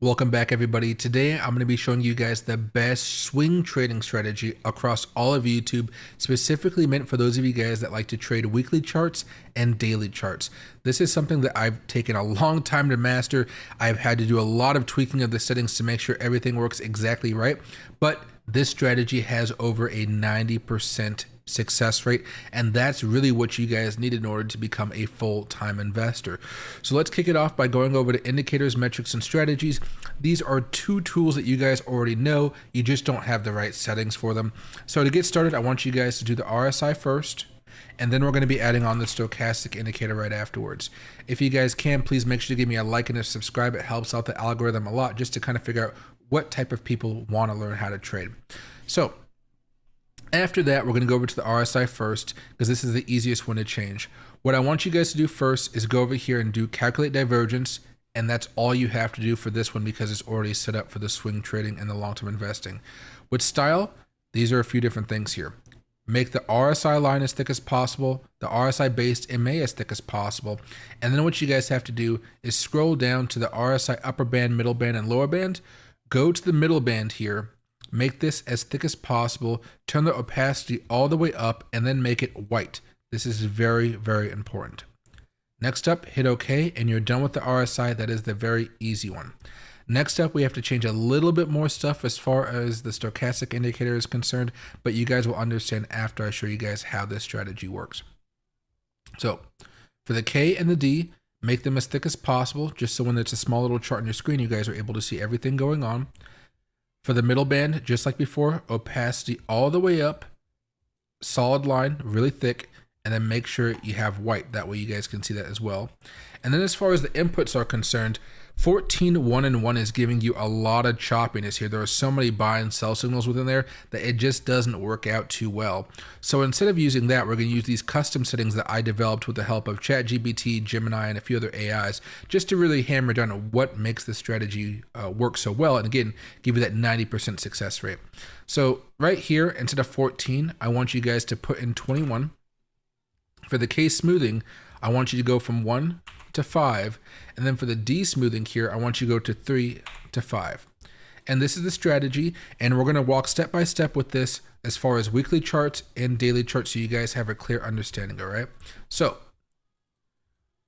Welcome back, everybody. Today I'm going to be showing you guys the best swing trading strategy across all of YouTube, specifically meant for those of you guys that like to trade weekly charts and daily charts. This is something that I've taken a long time to master. I've had to do a lot of tweaking of the settings to make sure everything works exactly right, but this strategy has over a 90% success rate, and that's really what you guys need in order to become a full-time investor. So let's kick it off by going over to indicators, metrics, and strategies. These are two tools that you guys already know, you just don't have the right settings for them. So to get started, I want you guys to do the RSI first, and then we're going to be adding on the stochastic indicator right afterwards. If you guys can, please make sure to give me a like and a subscribe. It helps out the algorithm a lot just to kind of figure out what type of people want to learn how to trade. So after that, we're going to go over to the RSI first because this is the easiest one to change. What I want you guys to do first is go over here and do calculate divergence, and that's all you have to do for this one because it's already set up for the swing trading and the long-term investing. With style, these are a few different things here. Make the RSI line as thick as possible, the RSI based MA as thick as possible, and then what you guys have to do is scroll down to the RSI upper band, middle band, and lower band. Go to the middle band here. Make this as thick as possible, turn the opacity all the way up, and then make it white. This is very, very important. Next up, hit OK, and you're done with the RSI. That is the very easy one. Next up, we have to change a little bit more stuff as far as the stochastic indicator is concerned, but you guys will understand after I show you guys how this strategy works. So for the K and the D, make them as thick as possible, just so when it's a small little chart on your screen, you guys are able to see everything going on. For the middle band, just like before, opacity all the way up, solid line, really thick, and then make sure you have white. That way you guys can see that as well. And then as far as the inputs are concerned, 14, 1, and 1 is giving you a lot of choppiness here. There are so many buy and sell signals within there that it just doesn't work out too well. So instead of using that, we're going to use these custom settings that I developed with the help of ChatGPT, Gemini, and a few other AIs, just to really hammer down on what makes this strategy work so well, and again, give you that 90% success rate. So right here, instead of 14, I want you guys to put in 21. For the K smoothing, I want you to go from 1 to 5, and then for the D smoothing here, I want you to go to 3 to 5. And this is the strategy, and we're going to walk step by step with this as far as weekly charts and daily charts so you guys have a clear understanding, all right? So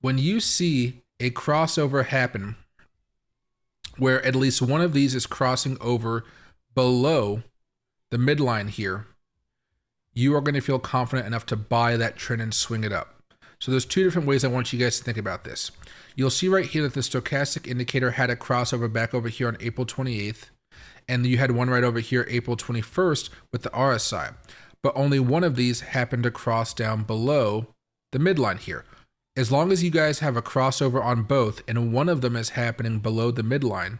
when you see a crossover happen where at least one of these is crossing over below the midline here, you are going to feel confident enough to buy that trend and swing it up. So there's two different ways I want you guys to think about this. You'll see right here that the stochastic indicator had a crossover back over here on April 28th, and you had one right over here April 21st with the RSI. But only one of these happened to cross down below the midline here. As long as you guys have a crossover on both and one of them is happening below the midline,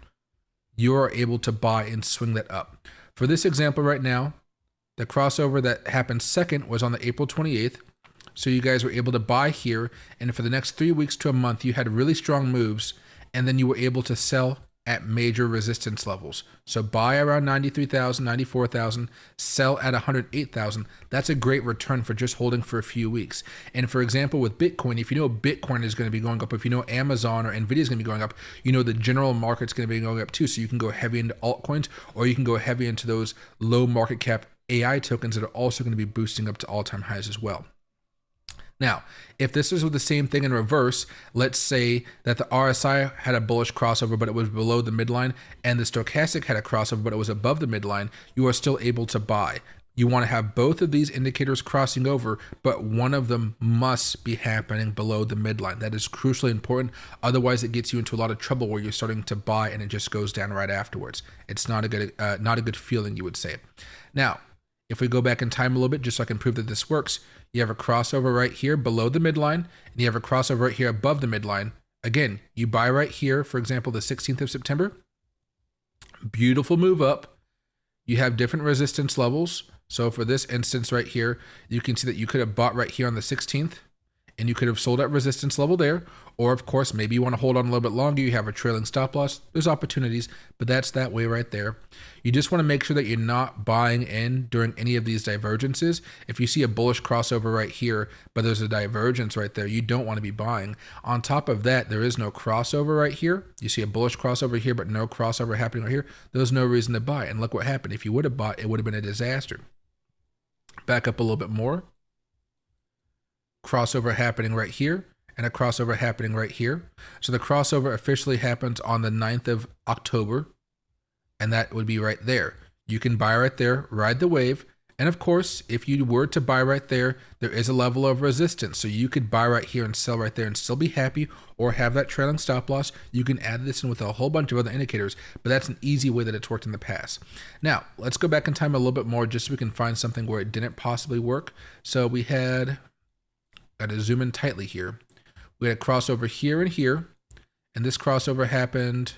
you are able to buy and swing that up. For this example right now, the crossover that happened second was on the April 28th. So you guys were able to buy here, and for the next 3 weeks to a month, you had really strong moves, and then you were able to sell at major resistance levels. So buy around 93,000, 94,000, sell at 108,000. That's a great return for just holding for a few weeks. And for example, with Bitcoin, if you know Bitcoin is going to be going up, if you know Amazon or Nvidia is going to be going up, you know the general market's going to be going up too. So you can go heavy into altcoins, or you can go heavy into those low market cap AI tokens that are also going to be boosting up to all-time highs as well. Now, if this is with the same thing in reverse, let's say that the RSI had a bullish crossover, but it was below the midline, and the stochastic had a crossover, but it was above the midline, you are still able to buy. You want to have both of these indicators crossing over, but one of them must be happening below the midline. That is crucially important. Otherwise, it gets you into a lot of trouble where you're starting to buy and it just goes down right afterwards. It's not a good feeling, you would say. Now, if we go back in time a little bit, just so I can prove that this works, you have a crossover right here below the midline, and you have a crossover right here above the midline. Again, you buy right here, for example, the 16th of September. Beautiful move up. You have different resistance levels. So for this instance right here, you can see that you could have bought right here on the 16th, and you could have sold at resistance level there, or of course, maybe you want to hold on a little bit longer, you have a trailing stop loss, there's opportunities, but that's that way right there. You just want to make sure that you're not buying in during any of these divergences. If you see a bullish crossover right here, but there's a divergence right there, you don't want to be buying. On top of that, there is no crossover right here. You see a bullish crossover here, but no crossover happening right here. There's no reason to buy. And look what happened. If you would have bought, it would have been a disaster. Back up a little bit more. Crossover happening right here, and a crossover happening right here. So the crossover officially happens on the 9th of October, and that would be right there. You can buy right there, ride the wave, and of course, if you were to buy right there, there is a level of resistance. So you could buy right here and sell right there and still be happy, or have that trailing stop loss. You can add this in with a whole bunch of other indicators, but that's an easy way that it's worked in the past. Now, let's go back in time a little bit more just so we can find something where it didn't possibly work. So we had... got to zoom in tightly here. We had a crossover here and here, and this crossover happened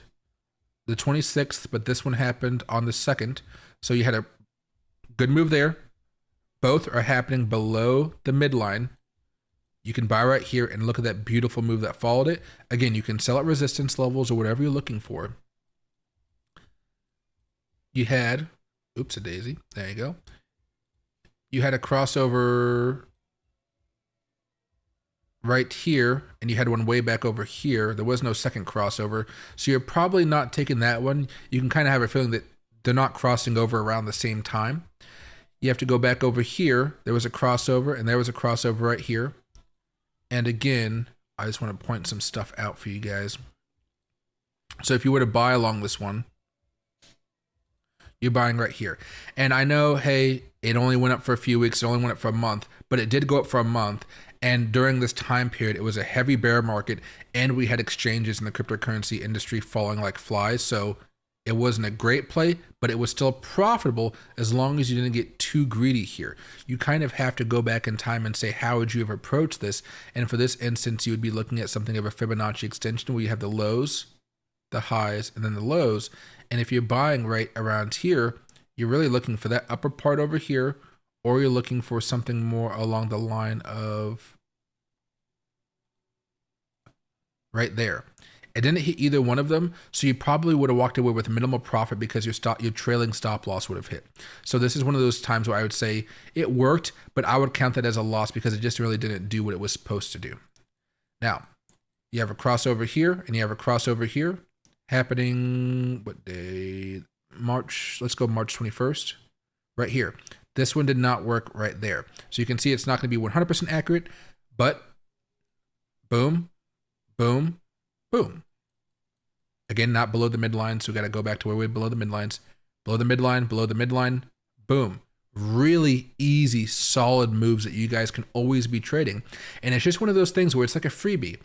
the 26th, but this one happened on the 2nd. So you had a good move there. Both are happening below the midline. You can buy right here and look at that beautiful move that followed it. Again, you can sell at resistance levels or whatever you're looking for. You had, oops, a daisy. There you go. You had a crossover right here, and you had one way back over here. There was no second crossover, so you're probably not taking that one. You can kind of have a feeling that they're not crossing over around the same time. You have to go back over here. There was a crossover, and there was a crossover right here. And again, I just want to point some stuff out for you guys. So if you were to buy along this one, you're buying right here. And I know, hey, it only went up for a few weeks, it only went up for a month, but it did go up for a month. And during this time period, it was a heavy bear market, and we had exchanges in the cryptocurrency industry falling like flies. So it wasn't a great play, but it was still profitable as long as you didn't get too greedy here. You kind of have to go back in time and say, how would you have approached this? And for this instance, you would be looking at something of a Fibonacci extension where you have the lows, the highs, and then the lows. And if you're buying right around here, you're really looking for that upper part over here, or you're looking for something more along the line of right there. It didn't hit either one of them, so you probably would have walked away with minimal profit because your trailing stop loss would have hit. So this is one of those times where I would say it worked, but I would count that as a loss because it just really didn't do what it was supposed to do. Now, you have a crossover here, and you have a crossover here happening, what day? March, let's go March 21st, right here. This one did not work right there. So you can see it's not going to be 100% accurate, but boom, boom, boom. Again, not below the midline, so we got to go back to where we're below the midlines. Below the midline, boom. Really easy, solid moves that you guys can always be trading. And it's just one of those things where it's like a freebie.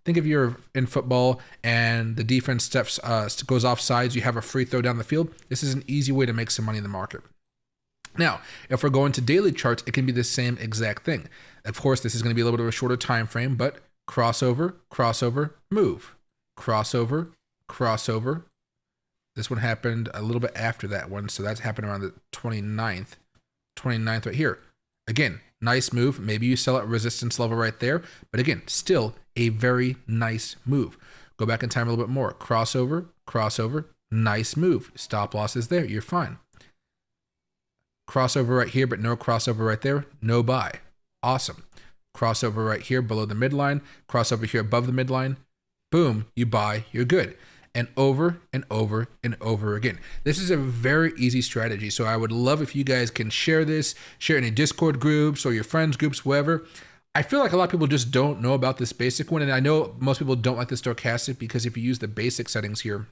Think if you're in football and the defense goes off sides, you have a free throw down the field. This is an easy way to make some money in the market. Now, if we're going to daily charts, it can be the same exact thing. Of course, this is going to be a little bit of a shorter time frame, but crossover, crossover, move. Crossover, crossover. This one happened a little bit after that one, so that's happened around the 29th. 29th right here. Again, nice move. Maybe you sell at resistance level right there, but again, still a very nice move. Go back in time a little bit more. Crossover, crossover, nice move. Stop loss is there. You're fine. Crossover right here, but no crossover right there. No buy. Awesome. Crossover right here below the midline. Crossover here above the midline. Boom, you buy, you're good. And over and over and over again. This is a very easy strategy. So I would love if you guys can share this, share any Discord groups or your friends groups, wherever. I feel like a lot of people just don't know about this basic one. And I know most people don't like the stochastic because if you use the basic settings here,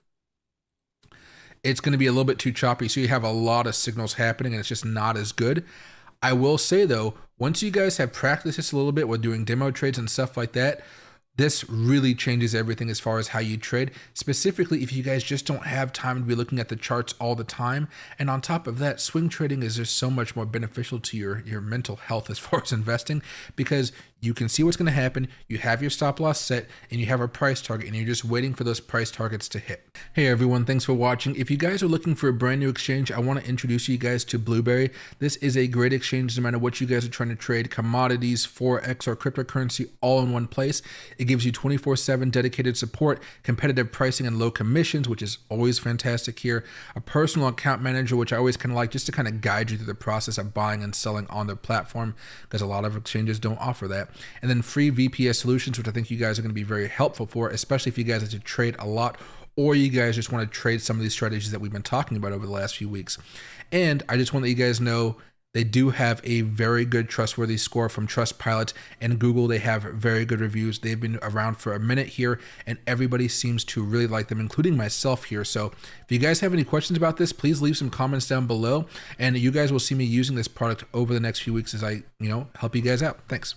it's going to be a little bit too choppy. So you have a lot of signals happening and it's just not as good. I will say though, once you guys have practiced this a little bit with doing demo trades and stuff like that, this really changes everything as far as how you trade, specifically if you guys just don't have time to be looking at the charts all the time. And on top of that, swing trading is just so much more beneficial to your mental health as far as investing, because You can see what's going to happen. You have your stop loss set and you have a price target, and you're just waiting for those price targets to hit. Hey everyone, thanks for watching. If you guys are looking for a brand new exchange, I want to introduce you guys to Blueberry. This is a great exchange no matter what you guys are trying to trade, commodities, forex, or cryptocurrency, all in one place. It gives you 24/7 dedicated support, competitive pricing, and low commissions, which is always fantastic here. A personal account manager, which I always kind of like just to kind of guide you through the process of buying and selling on their platform, because a lot of exchanges don't offer that. And then free VPS solutions, which I think you guys are going to be very helpful for, especially if you guys like to trade a lot, or you guys just want to trade some of these strategies that we've been talking about over the last few weeks. And I just want to let you guys know they do have a very good trustworthy score from Trustpilot and Google. They have very good reviews. They've been around for a minute here, and everybody seems to really like them, including myself here. So if you guys have any questions about this, please leave some comments down below, and you guys will see me using this product over the next few weeks as I, help you guys out. Thanks.